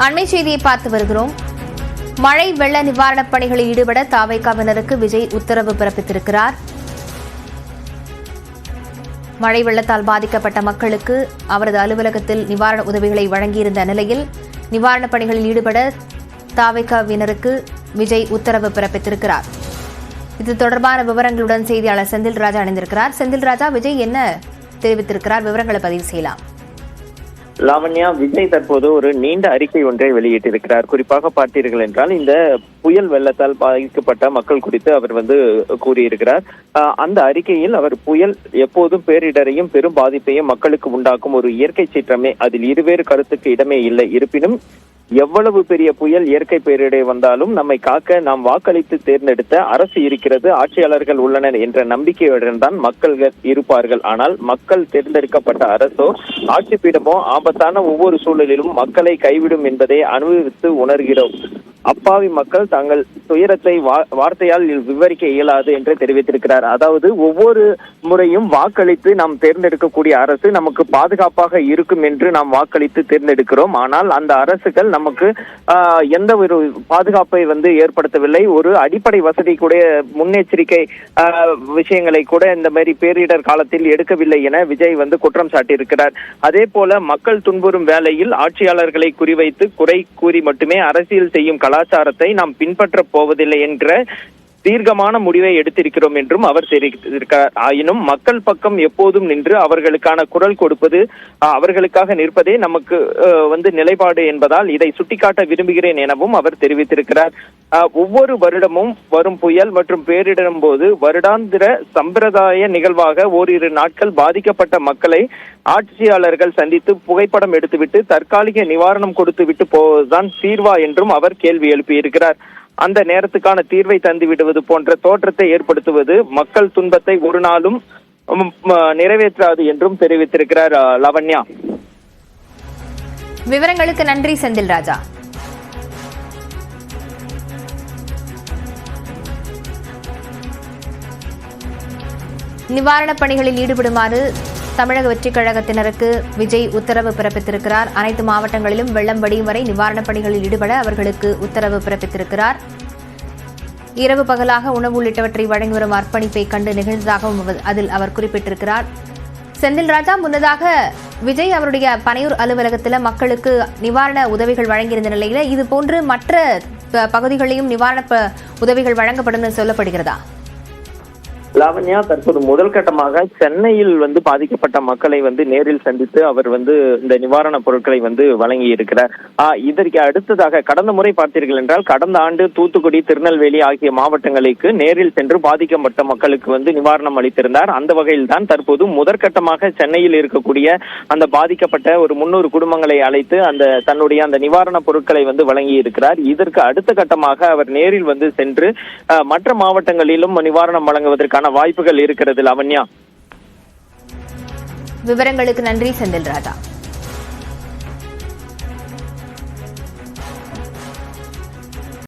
அண்மை செய்தியை பார்த்து வருகிறோம். மழை வெள்ள நிவாரணப் பணிகளில் ஈடுபட தவைகாவினருக்கு விஜய் உத்தரவு பிறப்பித்திருக்கிறார். மழை வெள்ளத்தால் பாதிக்கப்பட்ட மக்களுக்கு அவரது அலுவலகத்தில் நிவாரண உதவிகளை வழங்கியிருந்த நிலையில் நிவாரணப் பணிகளில் ஈடுபட தவைகாவினருக்கு விஜய் உத்தரவு பிறப்பித்திருக்கிறார். இது தொடர்பான விவரங்களுடன் செய்தியாளர் செந்தில் ராஜா இணைந்திருக்கிறார். செந்தில் ராஜா, விஜய் என்ன தெரிவித்திருக்கிறார்? விவரங்களை பதிவு செய்யலாம். லாவண்யா, விஜய் தற்போது ஒரு நீண்ட அறிக்கை ஒன்றை வெளியிட்டிருக்கிறார். குறிப்பாக பார்த்தீர்கள் என்றால் இந்த புயல் வெள்ளத்தால் பாதிக்கப்பட்ட மக்கள் குறித்து அவர் கூறியிருக்கிறார். அந்த அறிக்கையில் அவர் புயல் எப்போதும் பேரிடரையும் பெரும் பாதிப்பையும் மக்களுக்கு உண்டாக்கும் ஒரு இயற்கை சீற்றமே, அதில் இருவேறு கருத்துக்கு இடமே இல்லை. இருப்பினும் எவ்வளவு பெரிய புயல் இயற்கை பேரிடர் வந்தாலும் நம்மை காக்க நாம் வாக்களித்து தேர்ந்தெடுத்த அரசு இருக்கிறது, ஆட்சியாளர்கள் உள்ளனர் என்ற நம்பிக்கையுடன் தான் மக்கள் இருப்பார்கள். ஆனால் மக்கள் தேர்ந்தெடுக்கப்பட்ட அரசோ ஆட்சி பீடமோ ஆபத்தான ஒவ்வொரு சூழலிலும் மக்களை கைவிடும் என்பதை அனுபவித்து உணர்கிறோம். அப்பாவி மக்கள் தங்கள் துயரத்தை வார்த்தையால் விவரிக்க இயலாது என்று தெரிவித்திருக்கிறார். அதாவது ஒவ்வொரு முறையும் வாக்களித்து நாம் தேர்ந்தெடுக்கக்கூடிய அரசு நமக்கு பாதுகாப்பாக இருக்கும் என்று நாம் வாக்களித்து தேர்ந்தெடுக்கிறோம். ஆனால் அந்த அரசுகள் நமக்கு எந்த ஒரு பாதுகாப்பை ஏற்படுத்தவில்லை. ஒரு அடிப்படை வசதி கூட, முன்னெச்சரிக்கை விஷயங்களை கூட இந்த மாதிரி பேரிடர் காலத்தில் எடுக்கவில்லை என விஜய் குற்றம் சாட்டியிருக்கிறார். அதே போல மக்கள் துன்புறும் வேளையில் ஆட்சியாளர்களை குறிவைத்து குறை கூறி மட்டுமே அரசியல் செய்யும் கலாச்சாரத்தை நாம் பின்பற்ற போவதில்லை என்ற தீர்க்கமான முடிவை எடுத்திருக்கிறோம் என்றும் அவர் தெரிவித்திருக்கிறார். ஆயினும் மக்கள் பக்கம் எப்போதும் நின்று அவர்களுக்கான குரல் கொடுப்பது, அவர்களுக்காக நிற்பதே நமக்கு நிலைப்பாடு என்பதால் இதை சுட்டிக்காட்ட விரும்புகிறேன் எனவும் அவர் தெரிவித்திருக்கிறார். ஒவ்வொரு வருடமும் வரும் புயல் மற்றும் பேரிடரும் போது வருடாந்திர சம்பிரதாய நிகழ்வாக ஓரிரு நாட்கள் பாதிக்கப்பட்ட மக்களை ஆட்சியாளர்கள் சந்தித்து புகைப்படம் எடுத்துவிட்டு தற்காலிக நிவாரணம் கொடுத்து விட்டு போவதுதான் தீர்வா என்றும் அவர் கேள்வி எழுப்பியிருக்கிறார். அந்த நேரத்துக்கான தீர்வை தந்து விடுவது போன்ற தோற்றத்தை ஏற்படுத்துவது மக்கள் துன்பத்தை ஒரு நாளும் நிறைவேற்றாது என்றும் தெரிவித்திருக்கிறார். லாவண்யா, விவரங்களுக்கு நன்றி செந்தில் ராஜா. நிவாரணப் பணிகளில் ஈடுபடுமாறு தமிழக வெற்றிக் கழகத்தினருக்கு விஜய் உத்தரவு பிறப்பித்திருக்கிறார். அனைத்து மாவட்டங்களிலும் வெள்ளம் வடியும் வரை நிவாரணப் பணிகளில் ஈடுபட அவர்களுக்கு உத்தரவு பிறப்பித்திருக்கிறார். இரவு பகலாக உணவு உள்ளிட்டவற்றை வழங்கி வரும் அர்ப்பணிப்பை கண்டு நிகழ்ந்ததாகவும் அதில் அவர் குறிப்பிட்டிருக்கிறார். செந்தில் ராஜா, முன்னதாக விஜய் அவருடைய பனையூர் அலுவலகத்தில் மக்களுக்கு நிவாரண உதவிகள் வழங்கியிருந்த நிலையில இதுபோன்று மற்ற பகுதிகளிலும் நிவாரண உதவிகள் வழங்கப்படும் சொல்லப்படுகிறதா? லாவண்யா, தற்போது முதல் கட்டமாக சென்னையில் பாதிக்கப்பட்ட மக்களை நேரில் சந்தித்து அவர் இந்த நிவாரணப் பொருட்களை வழங்கி இருக்கிறார். இதற்கு அடுத்ததாக கடந்த முறை பார்த்தீர்கள் என்றால் கடந்த ஆண்டு தூத்துக்குடி, திருநெல்வேலி ஆகிய மாவட்டங்களுக்கு நேரில் சென்று பாதிக்கப்பட்ட மக்களுக்கு நிவாரணம் அளித்திருந்தார். அந்த வகையில் தான் தற்போது முதற்கட்டமாக சென்னையில் இருக்கக்கூடிய அந்த பாதிக்கப்பட்ட ஒரு 300 குடும்பங்களை அழைத்து தன்னுடைய அந்த நிவாரணப் பொருட்களை வழங்கி இருக்கிறார். இதற்கு அடுத்த கட்டமாக அவர் நேரில் சென்று மற்ற மாவட்டங்களிலும் நிவாரணம் வழங்குவதற்கான வாய்ப்புகள் இருக்கிறது. லாவண்யா, விவரங்களுக்கு நன்றி செந்தில் ராஜா.